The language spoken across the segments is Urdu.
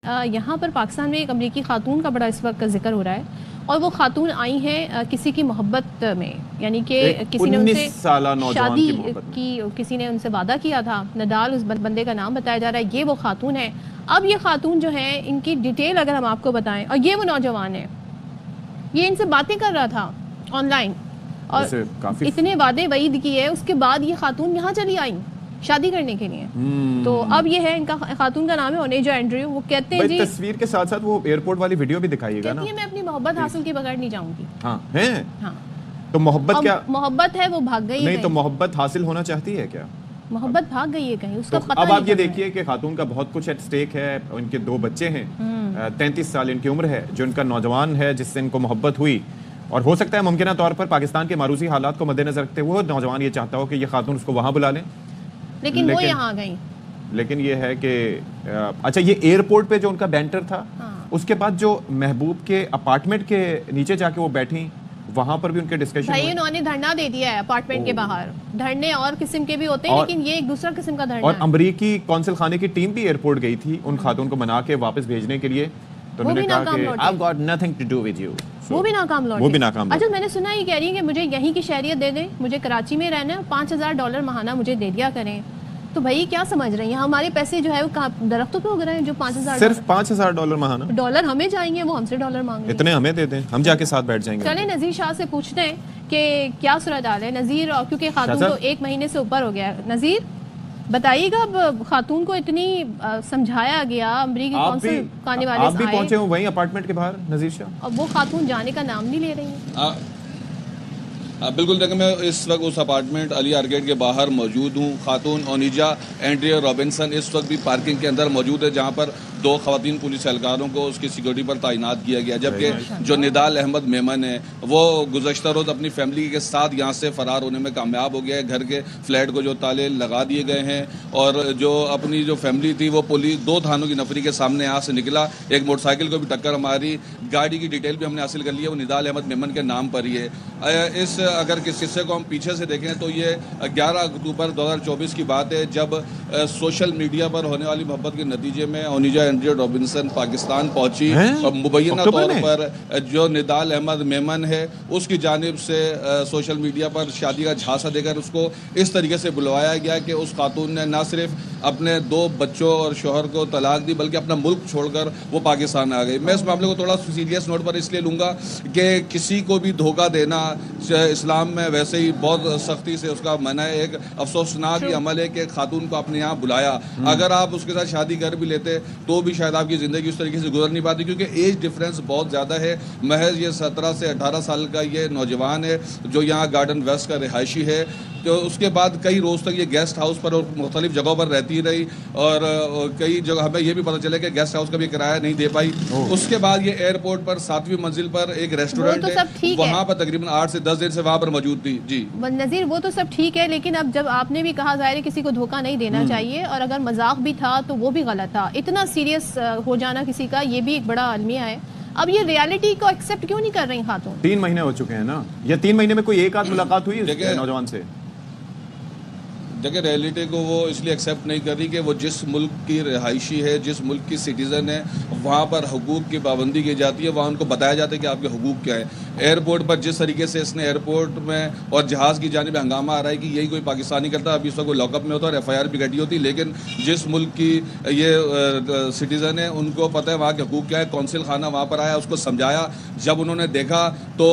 یہاں پر پاکستان میں ایک امریکی خاتون کا بڑا اس وقت کا ذکر ہو رہا ہے اور وہ خاتون آئی ہیں کسی کی محبت میں، یعنی کہ کسی نے ان سے شادی کی، کسی نے ان سے وعدہ کیا تھا. نڈال اس بندے کا نام بتایا جا رہا ہے، یہ وہ خاتون ہے. اب یہ خاتون جو ہے، ان کی ڈیٹیل اگر ہم آپ کو بتائیں، اور یہ وہ نوجوان ہے، یہ ان سے باتیں کر رہا تھا آن لائن اور اتنے وعدے وعید کیے، اس کے بعد یہ خاتون یہاں چلی آئی شادی کرنے کے لیے. تو اب یہ ہے، ان کا خاتون کا نام ہے اونیجا اینڈریو. وہ کہتے ہیں جی تصویر کے ساتھ ساتھ وہ ایئرپورٹ والی ویڈیو بھی دکھائیے گا نا. میں اپنی محبت حاصل کے بغیر نہیں جاؤں گی. ہاں تو محبت کیا محبت ہے، وہ بھاگ گئی نہیں، تو محبت حاصل ہونا چاہتی ہے کیا؟ محبت بھاگ گئی ہے کہیں، اس کا پتہ. اب آپ یہ دیکھیے کہ خاتون کا بہت کچھ ایٹ سٹیک ہے. ان کے 2 بچے ہیں، 33 سال ان کی عمر ہے، جو ان کا نوجوان ہے جس سے ان کو محبت ہوئی. اور ہو سکتا ہے ممکنہ طور پر پاکستان کے معروضی حالات کو مد نظر رکھتے ہوئے نوجوان یہ چاہتا ہو کہ یہ خاتون اس کو وہاں بلا لیں، لیکن وہ یہاں گئیں. لیکن یہ ہے کہ اچھا، یہ ایئرپورٹ پہ جو ان کا بینٹر تھا، اس کے بعد جو محبوب کے اپارٹمنٹ کے نیچے جا کے وہ بیٹھیں، وہاں پر بھی ان کے ڈسکشن بھائی انہوں نے دھرنا دے دیا ہے اپارٹمنٹ کے باہر. دھرنے اور قسم کے بھی ہوتے ہیں، لیکن یہ ایک دوسرا قسم کا دھرنا ہے. اور امریکی قونصل خانے کی ٹیم بھی ایئرپورٹ گئی تھی ان خاتون کو منا کے واپس بھیجنے کے لیے. تو انہوں نے کہا کہ I've got nothing to do with you. وہ بھی ناکام لوٹے. وہ بھی ناکام. اچھا، میں نے سنا یہ کہہ رہی ہے کہ مجھے یہیں کی شہریت دے دیں، مجھے کراچی میں رہنا ہے، $5000 ماہانہ مجھے دے دیا کریں. تو بھائی کیا سمجھ رہے ہیں، ہمارے پیسے جو ہے وہ درختوں پہ اگ رہے ہیں جو $5000 صرف $5000 ماہانہ. ڈالر ہمیں جائیں گے، وہ ہم سے ڈالر مانگیں گے. اتنے ہمیں دے دیں، ہم جا کے ساتھ بیٹھ جائیں گے. چلیں نذیر شاہ سے پوچھتے ہیں کہ کیا صورتحال ہے. نذیر، کیونکہ خاتون تو 1 مہینے سے اوپر ہو گیا ہے. نذیر بتائیے گا، اب خاتون کو اتنی سمجھایا گیا امریکی کونسل خانے والے، آپ بھی پہنچے ہوں وہیں اپارٹمنٹ کے باہر نذیر شاہ، اور وہ خاتون جانے کا نام نہیں لے رہی ہیں. بالکل، دیکھیں میں اس وقت اس اپارٹمنٹ علی آرگیٹ کے باہر موجود ہوں. خاتون اونیجا اینڈریو رابنسن اس وقت بھی پارکنگ کے اندر موجود ہے، جہاں پر 2 خواتین پولیس اہلکاروں کو اس کی سیکورٹی پر تعینات کیا گیا. جبکہ جو نڈال احمد میمن ہے وہ گزشتہ روز اپنی فیملی کے ساتھ یہاں سے فرار ہونے میں کامیاب ہو گیا ہے. گھر کے فلیٹ کو جو تالے لگا دیے گئے ہیں، اور جو اپنی جو فیملی تھی وہ پولیس 2 تھانوں کی نفری کے سامنے یہاں سے نکلا. ایک موٹر سائیکل کو بھی ٹکر ماری. گاڑی کی ڈیٹیل بھی ہم نے حاصل کر لی ہے، وہ نڈال احمد میمن کے نام پر ہی ہے. اس اگر کس قصے کو ہم پیچھے سے دیکھیں تو یہ 11 اکتوبر 2024 کی بات ہے، جب سوشل میڈیا پر ہونے والی محبت کے نتیجے میں اونیجا اینڈریو رابنسن پاکستان پہنچی، اور مبینہ طور پر جو نڈال احمد میمن ہے اس کی جانب سے سوشل میڈیا پر شادی کا جھانسا دے کر اس کو اس طریقے سے بلوایا گیا کہ اس خاتون نے نہ صرف اپنے 2 بچوں اور شوہر کو طلاق دی، بلکہ اپنا ملک چھوڑ کر وہ پاکستان آ گئی. میں اس معاملے کو تھوڑا سیریس نوٹ پر اس لیے لوں گا کہ کسی کو بھی دھوکہ دینا اسلام میں ویسے ہی بہت سختی سے اس کا منع ہے. ایک افسوسناک یہ عمل ہے کہ خاتون کو اپنے یہاں بلایا. اگر آپ اس کے ساتھ شادی کر بھی لیتے تو بھی شاید آپ کی زندگی اس طریقے سے گزر نہیں پاتی، کیونکہ ایج ڈفرینس بہت زیادہ ہے. محض یہ 17 سے 18 سال کا یہ نوجوان ہے جو یہاں گارڈن ویسٹ کا رہائشی ہے. تو اس کے بعد کئی روز تک یہ گیسٹ ہاؤس پر اور مختلف جگہوں پر رہتی رہی، اور کئی جگہ ہمیں یہ بھی پتہ چلا کہ گیسٹ ہاؤس کا بھی کرایہ نہیں دے پائی. اس کے بعد یہ ایئرپورٹ پر 7ویں منزل پر ایک ریسٹورینٹ ہے، وہاں پر تقریباً 8 سے 10 دن سے وہاں پر موجود تھی. جی نذیر، وہ تو سب ٹھیک ہے، لیکن اب جب آپ نے بھی کہا ظاہر ہے کسی کو دھوکہ نہیں دینا چاہیے، اور اگر مذاق بھی تھا تو وہ بھی غلط تھا. اتنا سیریس ہو جانا کسی کا، یہ بھی ایک بڑا المیہ ہے. اب یہ ریالٹی کو ایکسیپٹ کیوں نہیں کر رہی خاتون؟ 3 مہینے ہو چکے ہیں نا، یا 3 مہینے میں کوئی ایک آدھ ملاقات ہوئی اس نوجوان سے؟ دیکھیں، ریئلٹی کو وہ اس لیے ایکسیپٹ نہیں کر رہی کہ وہ جس ملک کی رہائشی ہے، جس ملک کی سٹیزن ہے، وہاں پر حقوق کی پابندی کی جاتی ہے. وہاں ان کو بتایا جاتا ہے کہ آپ کے حقوق کیا ہیں. ایئرپورٹ پر جس طریقے سے اس نے ایئرپورٹ میں اور جہاز کی جانب ہنگامہ آ رہا ہے کہ یہی کوئی پاکستانی کرتا، ابھی اس وقت کوئی لاک اپ میں ہوتا اور FIR بھی کٹی ہوتی. لیکن جس ملک کی یہ سٹیزن ہے ان کو پتہ ہے وہاں کے حقوق کیا ہے. قونصل خانہ وہاں پر آیا، اس کو سمجھایا. جب انہوں نے دیکھا تو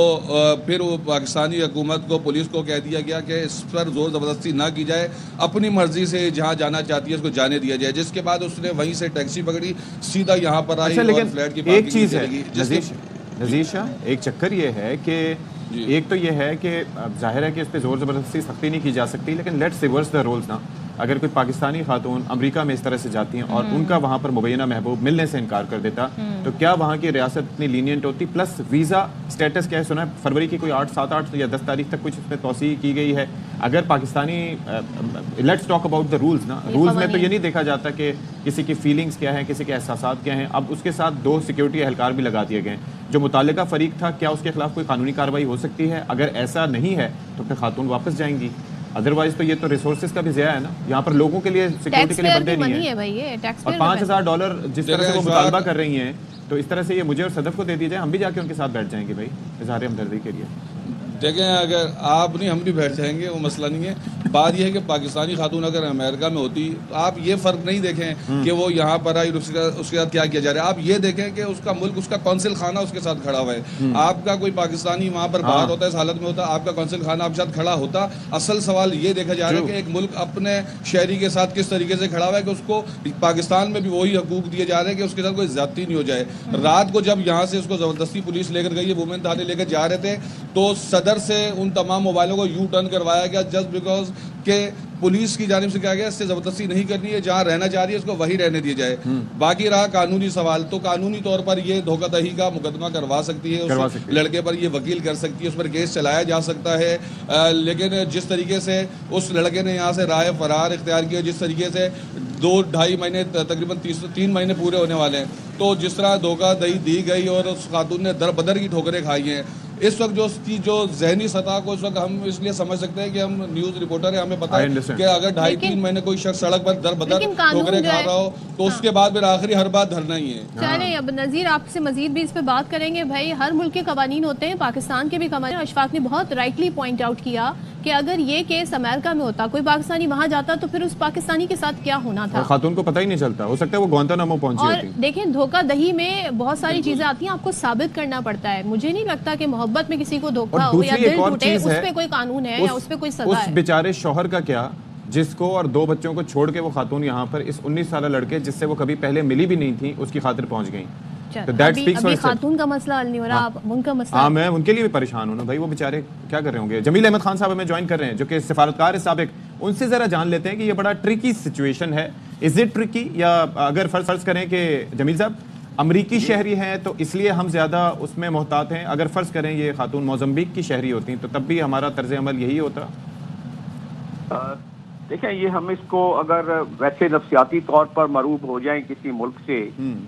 پھر وہ پاکستانی حکومت کو، پولیس کو کہہ دیا گیا کہ اس پر زور زبردستی نہ کی جائے، اپنی مرضی سے جہاں جانا چاہتی ہے اس کو جانے دیا جائے. جس کے بعد اس نے وہیں سے ٹیکسی پکڑی، سیدھا یہاں پر آئی اور فلیٹ کی ایک چیز ہے نذیر شاہ، ایک چکر یہ ہے کہ ایک تو یہ ہے کہ ظاہر ہے کہ اس پہ زور زبردستی سختی نہیں کی جا سکتی، لیکن لیٹس ریورس دا رولز نا. اگر کوئی پاکستانی خاتون امریکہ میں اس طرح سے جاتی ہیں اور ان کا وہاں پر مبینہ محبوب ملنے سے انکار کر دیتا، تو کیا وہاں کی ریاست اتنی لینینٹ ہوتی؟ پلس ویزا سٹیٹس کیا ہے؟ سنا ہے فروری کی کوئی 8 یا 10 تاریخ تک کچھ اس میں توسیع کی گئی ہے. اگر Pakistani let's talk about the rules نا، رولز میں تو یہ نہیں دیکھا جاتا کہ کسی کی فیلنگز کیا ہیں، کسی کے احساسات کیا ہیں. اب اس کے ساتھ 2 سیکورٹی اہلکار بھی لگا دیے گئے ہیں. جو متعلقہ فریق تھا، کیا اس کے خلاف کوئی قانونی کارروائی ہو سکتی ہے؟ اگر ایسا نہیں ہے تو پھر خاتون واپس جائیں گی. ادروائز تو یہ تو ریسورسز کا بھی ضیاع ہے نا, یہاں پر لوگوں کے لیے سیکورٹی کے لیے بندے نہیں ہیں, اور $5,000 جس طرح سے وہ مطالبہ کر رہی ہیں تو اس طرح سے یہ مجھے اور صدف کو دے دی جائے, ہم بھی جا کے ان کے ساتھ بیٹھ جائیں گے بھائی اظہار ہمدردی کے لیے. دیکھیں اگر آپ نہیں ہم بھی بیٹھ جائیں گے, وہ مسئلہ نہیں ہے. بات یہ ہے کہ پاکستانی خاتون اگر امریکہ میں ہوتی, آپ یہ فرق نہیں دیکھیں کہ وہ یہاں پر آئی اس کے ساتھ کیا کیا جا رہا ہے. آپ یہ دیکھیں کہ اس کا ملک, اس کا کونسل خانہ اس کے ساتھ کھڑا ہوا ہے. آپ کا کوئی پاکستانی وہاں پر باہر ہوتا ہے, اس حالت میں ہوتا, آپ کا کونسل خانہ آپ کے ساتھ کھڑا ہوتا. اصل سوال یہ دیکھا جا رہا ہے کہ ایک ملک اپنے شہری کے ساتھ کس طریقے سے کھڑا ہوا ہے کہ اس کو پاکستان میں بھی وہی حقوق دیے جا رہے ہیں کہ اس کے ساتھ کوئی زیادتی نہیں ہو جائے. رات کو جب یہاں سے اس کو زبردستی پولیس لے کر گئی ہے, وومن تھانے لے کر جا رہے تھے, تو صدر سے ان تمام موبائلوں کو یو ٹرن کروایا گیا جسٹ بیکاز کہ پولیس کی جانب سے کہا گیا اس سے زبردستی نہیں کرنی ہے, جہاں رہنا چاہ رہی ہے اس کو وہی رہنے دیا جائے. باقی رہا قانونی سوال, تو قانونی طور پر یہ دھوکہ دہی کا مقدمہ کروا سکتی ہے, اس لڑکے پر یہ وکیل کر سکتی ہے, اس پر کیس چلایا جا سکتا ہے. لیکن جس طریقے سے اس لڑکے نے یہاں سے رائے فرار اختیار کیا, جس طریقے سے 2-2.5 مہینے تقریباً 3 مہینے پورے ہونے والے ہیں, تو جس طرح دھوکہ دہی دی گئی اور اس خاتون نے در بدر کی ٹھوکریں کھائی ہیں, اس وقت جو اس کی جو ذہنی سطح کو اس وقت ہم اس لیے سمجھ سکتے ہیں کہ ہم نیوز رپورٹر ہیں, ہمیں پتا ہے کہ اگر 2.5-3 مہینے کوئی شخص سڑک پر در بدر ٹھوکریں کھا رہا ہو تو اس کے بعد پھر آخری ہر بات دھرنا ہی ہے. چلیں اب نذیر آپ سے مزید بھی اس پہ بات کریں گے. بھائی ہر ملک کے قوانین ہوتے ہیں, پاکستان کے بھی قوانین. اشفاق نے بہت رائٹلی پوائنٹ آؤٹ کیا کہ اگر یہ کیس امریکہ میں ہوتا, کوئی پاکستانی وہاں جاتا تو پھر اس پاکستانی کے ساتھ کیا ہونا تھا, خاتون کو پتہ ہی نہیں چلتا, ہو سکتا ہے وہ گوانتانامو پہنچی ہوتی. اور دیکھیں دھوکہ دہی میں بہت ساری چیزیں آتی ہیں, آپ کو ثابت کرنا پڑتا ہے. مجھے نہیں لگتا کہ محبت میں کسی کو دھوکہ ہو یا دل ٹوٹے اس پہ کوئی قانون ہے یا اس پہ کوئی سزا ہے. اس بیچارے شوہر کا کیا جس کو اور 2 بچوں کو چھوڑ کے وہ خاتون یہاں پر اس 19 سالہ لڑکے جس سے وہ کبھی پہلے ملی بھی نہیں تھی اس کی خاطر پہنچ گئی. ابھی خاتون کا مسئلہ حل نہیں ہو رہا, ان کا مسئلہ. ہاں میں ان کے لیے بھی پریشان ہوں نا بھائی, وہ بیچارے کیا کر رہے ہوں گے. جمیل احمد خان صاحب ہمیں جوائن کر رہے ہیں جو کہ سفارتکار ہے سابق, ان سے ذرا جان لیتے ہیں کہ یہ بڑا ٹرکی سچویشن ہے. از اٹ ٹرکی, یا اگر فرض کریں کہ جمیل صاحب امریکی شہری ہیں تو اس لیے ہم زیادہ اس میں محتاط ہیں, اگر فرض کریں یہ خاتون موزمبیق کی شہری ہوتی ہیں تو تب بھی ہمارا طرز عمل یہی ہوتا. دیکھیں یہ ہم اس کو اگر ویسے نفسیاتی طور پر مرعوب ہو جائیں کسی ملک سے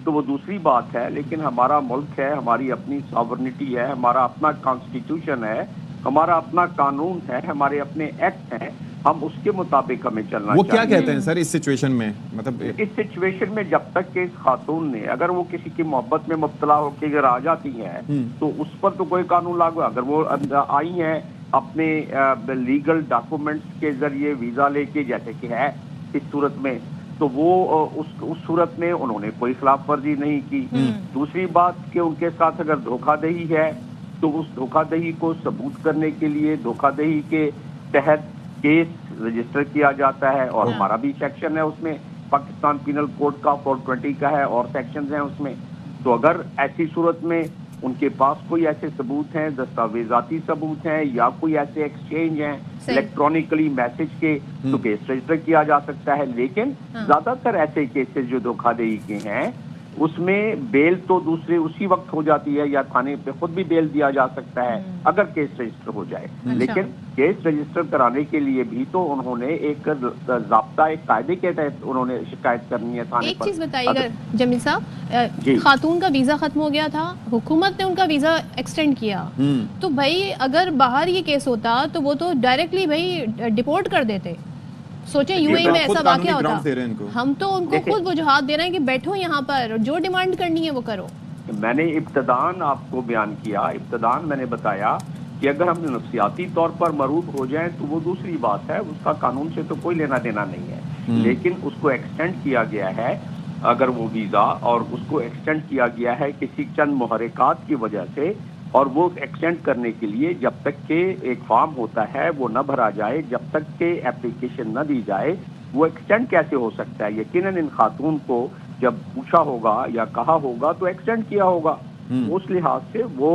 تو وہ دوسری بات ہے, لیکن ہمارا ملک ہے, ہماری اپنی ساورنٹی ہے, ہمارا اپنا کانسٹیٹیوشن ہے, ہمارا اپنا قانون ہے, ہمارے اپنے ایکٹ ہیں, ہم اس کے مطابق ہمیں چلنا چاہیے. وہ کیا کہتے ہیں سر اس سچویشن میں, مطلب اس سچویشن میں جب تک کہ اس خاتون نے اگر وہ کسی کی محبت میں مبتلا ہو کے اگر آ جاتی ہیں تو اس پر تو کوئی قانون لاگو. اگر وہ آئی ہیں اپنے لیگل ڈاکومنٹس کے ذریعے ویزا لے کے جیسے کہ ہے اس صورت میں, تو وہ اس صورت میں انہوں نے کوئی خلاف ورزی نہیں کی. دوسری بات کہ ان کے ساتھ اگر دھوکہ دہی ہے تو اس دھوکہ دہی کو ثبوت کرنے کے لیے دھوکہ دہی کے تحت کیس رجسٹر کیا جاتا ہے, اور ہمارا بھی سیکشن ہے اس میں, پاکستان پینل کوڈ کا 420 کا ہے, اور سیکشنز ہیں اس میں. تو اگر ایسی صورت میں ان کے پاس کوئی ایسے ثبوت ہیں, دستاویزاتی ثبوت ہیں یا کوئی ایسے ایکسچینج ہیں الیکٹرانکلی میسج کے, تو کیس رجسٹر کیا جا سکتا ہے. لیکن زیادہ تر ایسے کیسز جو دھوکہ دہی کے ہیں اس میں بیل تو دوسرے اسی وقت ہو جاتی ہے یا تھانے پہ خود بھی بیل دیا جا سکتا ہے اگر کیس رجسٹر ہو جائے. لیکن کیس رجسٹر کرانے کے لیے بھی تو انہوں نے ایک ضابطہ, ایک قاعدے کے تحت انہوں نے شکایت کرنی ہے تھانے پر. ایک چیز بتائیے گا جمیل صاحب, خاتون کا ویزا ختم ہو گیا تھا, حکومت نے ان کا ویزا ایکسٹینڈ کیا, تو بھائی اگر باہر یہ کیس ہوتا تو وہ تو ڈائریکٹلی بھائی ڈیپورٹ کر دیتے. سوچیں یو اے میں ایسا واقعہ ہوتا, ہم تو ان کو خود وجوہات دے رہے ہیں کہ بیٹھو یہاں پر, جو ڈیمانڈ کرنی ہے وہ کرو. میں نے ابتداً آپ کو بیان کیا, ابتداً میں نے بتایا کہ اگر ہم نفسیاتی طور پر مرعوب ہو جائیں تو وہ دوسری بات ہے, اس کا قانون سے تو کوئی لینا دینا نہیں ہے. لیکن اس کو ایکسٹینڈ کیا گیا ہے اگر وہ ویزا, اور اس کو ایکسٹینڈ کیا گیا ہے کسی چند محرکات کی وجہ سے, اور وہ ایکسٹینڈ کرنے کے لیے جب تک کہ ایک فارم ہوتا ہے وہ نہ بھرا جائے, جب تک کہ اپلیکیشن نہ دی جائے, وہ ایکسٹینڈ کیسے ہو سکتا ہے. یقیناً ان خاتون کو جب پوچھا ہوگا یا کہا ہوگا تو ایکسٹینڈ کیا ہوگا. اس لحاظ سے وہ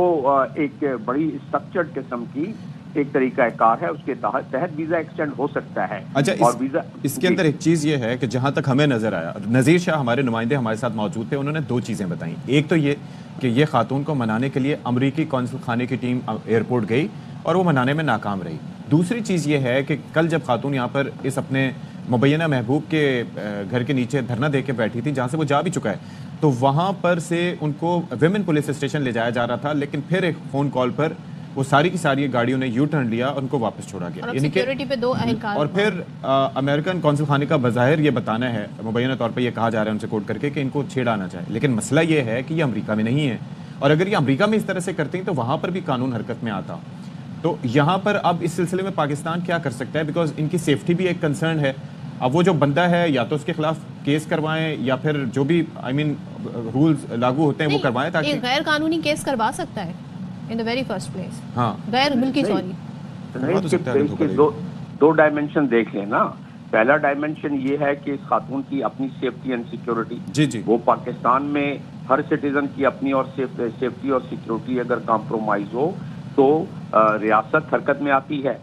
ایک بڑی اسٹرکچرڈ قسم کی ایک طریقہ کار ہے, اس کے تحت ویزا ایکسٹینڈ ہو سکتا ہے. اچھا, اور ویزا اس کے اندر ایک چیز یہ ہے کہ جہاں تک ہمیں نظر آیا, نذیر شاہ ہمارے نمائندے ہمارے ساتھ موجود تھے, انہوں نے 2 چیزیں بتائیں. ایک تو یہ کہ یہ خاتون کو منانے کے لیے امریکی قونصل خانے کی ٹیم ایئرپورٹ گئی اور وہ منانے میں ناکام رہی. دوسری چیز یہ ہے کہ کل جب خاتون یہاں پر اس اپنے مبینہ محبوب کے گھر کے نیچے دھرنا دے کے بیٹھی تھی, جہاں سے وہ جا بھی چکا ہے, تو وہاں پر سے ان کو ویمن پولیس اسٹیشن لے جایا جا رہا تھا, لیکن پھر ایک فون کال پر وہ ساری کی ساری گاڑیوں نے یو ٹرن لیا اور ان کو واپس چھوڑا گیا. یعنی سیکیورٹی پہ 2 اہلکار. اور پھر امریکن قونصل خانے کا بظاہر یہ بتانا ہے, مبینہ طور پہ یہ کہا جا رہا ہے ان سے کوٹ کر کے کہ ان کو چھیڑانا چاہے, لیکن مسئلہ یہ ہے کہ یہ امریکہ میں نہیں ہے, اور اگر یہ امریکہ میں اس طرح سے کرتے ہیں تو وہاں پر بھی قانون حرکت میں آتا. تو یہاں پر اب اس سلسلے میں پاکستان کیا کر سکتا ہے, بیکاز ان کی سیفٹی بھی ایک کنسرن ہے. اب وہ جو بندہ ہے یا تو اس کے خلاف کیس کروائیں یا پھر جو بھی رولز لاگو ہوتے ہیں وہ کروائیں, تاکہ ایک غیر قانونی کیس کروا سکتا ہے ان دی ویری فرسٹ پلیس. ہاں, غیر ملکی سوری. دو ڈائمنشن دیکھ لیں نا. پہلا ڈائمنشن یہ ہے کہ اس خاتون کی اپنی سیفٹی اینڈ سیکیورٹی. جی وہ پاکستان میں ہر سٹیزن کی اپنی اور سیفٹی اور سیکیورٹی اگر کمپرومائز ہو تو ریاست حرکت میں آتی ہے.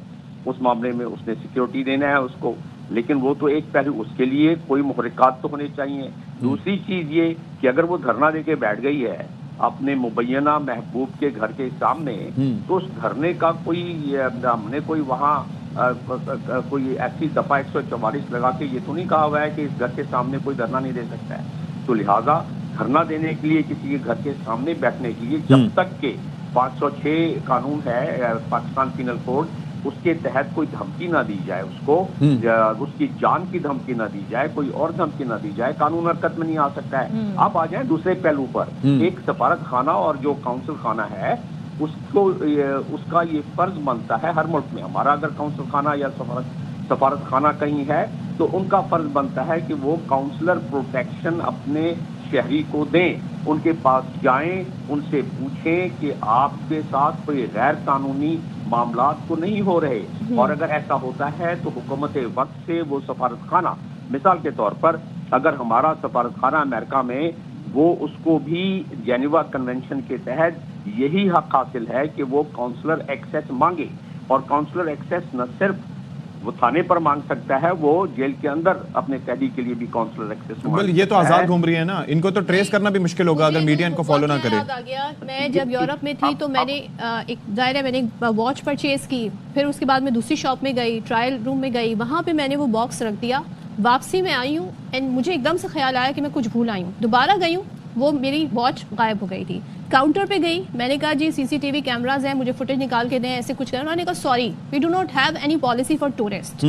اس معاملے میں اس نے سیکیورٹی دینا ہے اس کو, لیکن وہ تو ایک پہلو, اس کے لیے کوئی محرکات تو ہونے چاہیے. دوسری چیز یہ کہ اگر وہ دھرنا دے کے بیٹھ گئی ہے اپنے مبینہ محبوب کے گھر کے سامنے, تو اس دھرنے کا کوئی ہم نے کوئی وہاں کوئی ایسی دفعہ 144 لگا کے یہ تو نہیں کہا ہوا ہے کہ اس گھر کے سامنے کوئی دھرنا نہیں دے سکتا ہے. تو لہٰذا دھرنا دینے کے لیے کسی کے گھر کے سامنے بیٹھنے کے لیے جب تک کہ 506 قانون ہے پاکستان پینل کوڈ, اس کے تحت کوئی دھمکی نہ دی جائے اس کو, اس کی جان کی دھمکی نہ دی جائے, کوئی اور دھمکی نہ دی جائے, قانون حرکت میں نہیں آ سکتا ہے. آپ آ جائیں دوسرے پہلو پر. ایک سفارت خانہ اور جو کونسل خانہ ہے اس کا یہ فرض بنتا ہے ہر ملک میں. ہمارا اگر کونسل خانہ یا سفارت خانہ کہیں ہے تو ان کا فرض بنتا ہے کہ وہ کاؤنسلر پروٹیکشن اپنے شہری کو دیں, ان کے پاس جائیں, ان سے پوچھیں کہ آپ کے ساتھ کوئی غیر قانونی معاملات تو نہیں ہو رہے, اور اگر ایسا ہوتا ہے تو حکومت وقت سے وہ سفارت خانہ, مثال کے طور پر اگر ہمارا سفارت خانہ امریکہ میں, وہ اس کو بھی جنیوا کنونشن کے تحت یہی حق حاصل ہے کہ وہ کاؤنسلر ایکسیس مانگے, اور کاؤنسلر ایکسیس نہ صرف وہ تھانے پر مانگ سکتا ہے, وہ جیل کے اندر اپنے قیدی کے لیے بھی کاؤنسلر ایکسیس مانگ. یہ تو آزاد گھوم رہی ہے نا, ان کو تو ٹریس کرنا بھی مشکل ہوگا اگر میڈیا ان کو فالو نہ کرے. میں جب یورپ میں تھی تو میں نے ایک ظاہر ہے میں نے واچ پرچیز کی, پھر اس کے بعد میں دوسری شاپ میں گئی, ٹرائل روم میں گئی, وہاں پہ میں نے وہ باکس رکھ دیا, واپسی میں آئی ہوں اینڈ مجھے ایک دم سے خیال آیا کہ میں کچھ بھول آئی ہوں, دوبارہ گئی ہوں, وہ میری واچ غائب ہو گئی تھی. کاؤنٹر پہ گئی, میں نے کہا جی CCTV کیمراز ہیں, مجھے فوٹیج نکال کے دیں, ایسے کچھ کریں. انہوں نے کہا sorry we do not have any policy for tourist.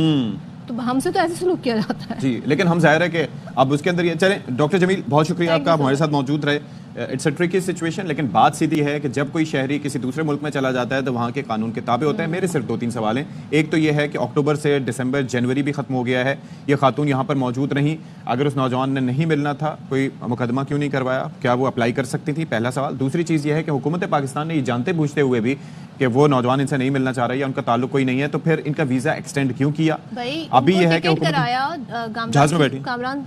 تو ہم سے تو ایسے سلوک کیا جاتا ہے جی, لیکن ہم ظاہر ہے کہ اب اس کے اندر یہ چلیں. ڈاکٹر جمیل بہت شکریہ آپ کا, آپ ہمارے ساتھ موجود رہے. اٹس اے ٹرکی سچویشن, لیکن بات سیدھی ہے کہ جب کوئی شہری کسی دوسرے ملک میں چلا جاتا ہے تو وہاں کے قانون کے تابع ہوتے ہیں. میرے صرف 2-3 سوال ہیں. ایک تو یہ ہے کہ اکتوبر سے دسمبر جنوری بھی ختم ہو گیا ہے, یہ خاتون یہاں پر موجود رہیں, اگر اس نوجوان نے نہیں ملنا تھا کوئی مقدمہ کیوں نہیں کروایا, کیا وہ اپلائی کر سکتی تھی؟ پہلا سوال. دوسری چیز یہ ہے کہ حکومت پاکستان نے یہ جانتے بوجھتے ہوئے بھی کہ وہ نوجوان ان سے نہیں ملنا چاہ رہا یا ان کا تعلق کوئی نہیں ہے, تو پھر ان کا ویزا ایکسٹینڈ کیوں کیا؟ ابھی یہ ہے کہ جہاز میں بیٹھی کامران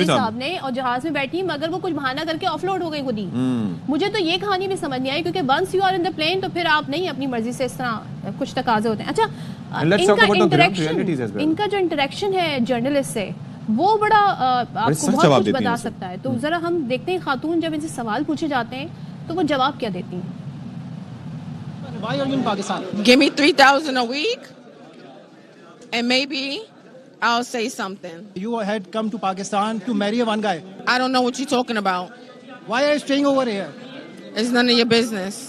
صاحب نے, اور جہاز میں بیٹھی مگر وہ کچھ بہانہ کر کے آف لوڈ ہو گئی خود ہی. مجھے تو یہ کہانی بھی سمجھ نہیں آئی, کیونکہ once you are in the plane تو پھر آپ نہیں اپنی مرضی سے اس طرح کچھ تقاضے ہوتے ہیں. اچھا, ان کا جو انٹریکشن ہے جرنلسٹ سے وہ بڑا آپ کو بہت کچھ بتا سکتا ہے. تو ذرا ہم دیکھتے ہیں خاتون جب ان سے سوال پوچھے جاتے ہیں تو وہ جواب کیا دیتی ہیں. Why are you in Pakistan? Give me $3,000 a week, and maybe I'll say something. You had come to Pakistan to marry one guy. I don't know what you're talking about. Why are you staying over here? It's none of your business.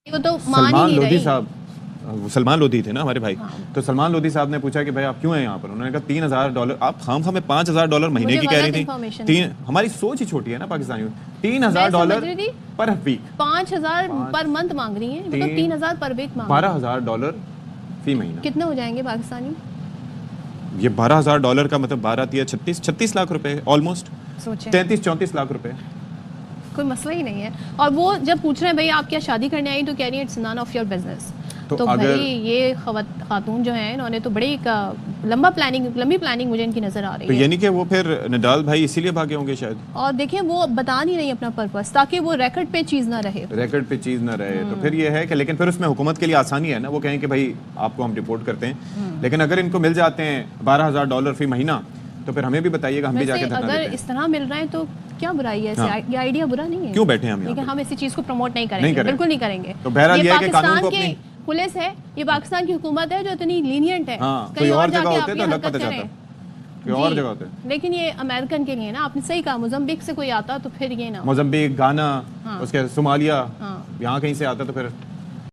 وہ تو مان ہی نہیں رہی. سلمان لودھی تھے نا ہمارے بھائی, تو سلمان لودھی صاحب نے پوچھا کہ بھائی آپ کیوں ہیں یہاں پر؟ انہوں نے کہا $3,000. آپ خام خواہ میں $5,000 مہینے کی کہہ رہی تھی. ہماری سوچ ہی چھوٹی ہے نا پاکستانیوں. $3,000 پر ویک, 5,000 پر منتھ مانگ رہی ہیں, مطلب 3,000 پر ویک مانگ رہی ہیں. $12,000 فی مہینہ کتنے ہو جائیں گے پاکستانی؟ یہ $12,000 کا مطلب 36 لاکھ روپے, آلموسٹ 33-34 لاکھ روپے. کوئی مسئلہ ہی نہیں ہے. اور وہ جب پوچھ رہے ہیں بھائی آپ کیا شادی کرنے آئی, تو کہہ رہی ہیں it's none of your business. تو بھائی یہ خاتون جو ہیں انہوں نے تو بڑی لمبی پلاننگ مجھے ان کی نظر آ رہی ہے. تو یعنی کہ وہ پھر نڈال بھائی اسی لیے بھاگے ہوں گے شاید. اور دیکھیں وہ بتا نہیں رہی اپنا پرپس, تاکہ وہ ریکارڈ پہ چیز نہ رہے. تو پھر یہ ہے کہ لیکن پھر اس میں حکومت کے لیے آسانی ہے نا, وہ کہیں کہ بھائی آپ کو ہم رپورٹ کرتے ہیں. لیکن اگر ان کو مل جاتے ہیں $12,000 فی مہینہ تو پھر ہمیں بھی بتائیے گا, ہم بھی جا کے دھرنا دیتے ہیں. اگر اس طرح مل رہے ہیں تو کیا برائی ہے, یہ آئیڈیا برا نہیں ہے. کیوں بیٹھے ہیں ہم یہاں, لیکن ہم ایسی چیز کو پروموٹ نہیں کریں گے, بالکل نہیں کریں گے. تو بہرحال یہ ہے کہ قانون کو اپنی پولیس ہے, یہ پاکستان کی حکومت ہے جو اتنی لینینٹ ہے. کوئی اور جگہ ہوتے تو الگ پتہ چلتا, کوئی اور جگہ ہوتے. لیکن یہ امریکن کے لیے نا, آپ نے صحیح کہا, موزمبیک سے کوئی آتا تو پھر یہ نا, موزمبیک, گانا, اس کے صومالیہ, یہاں کہیں سے آتا تو پھر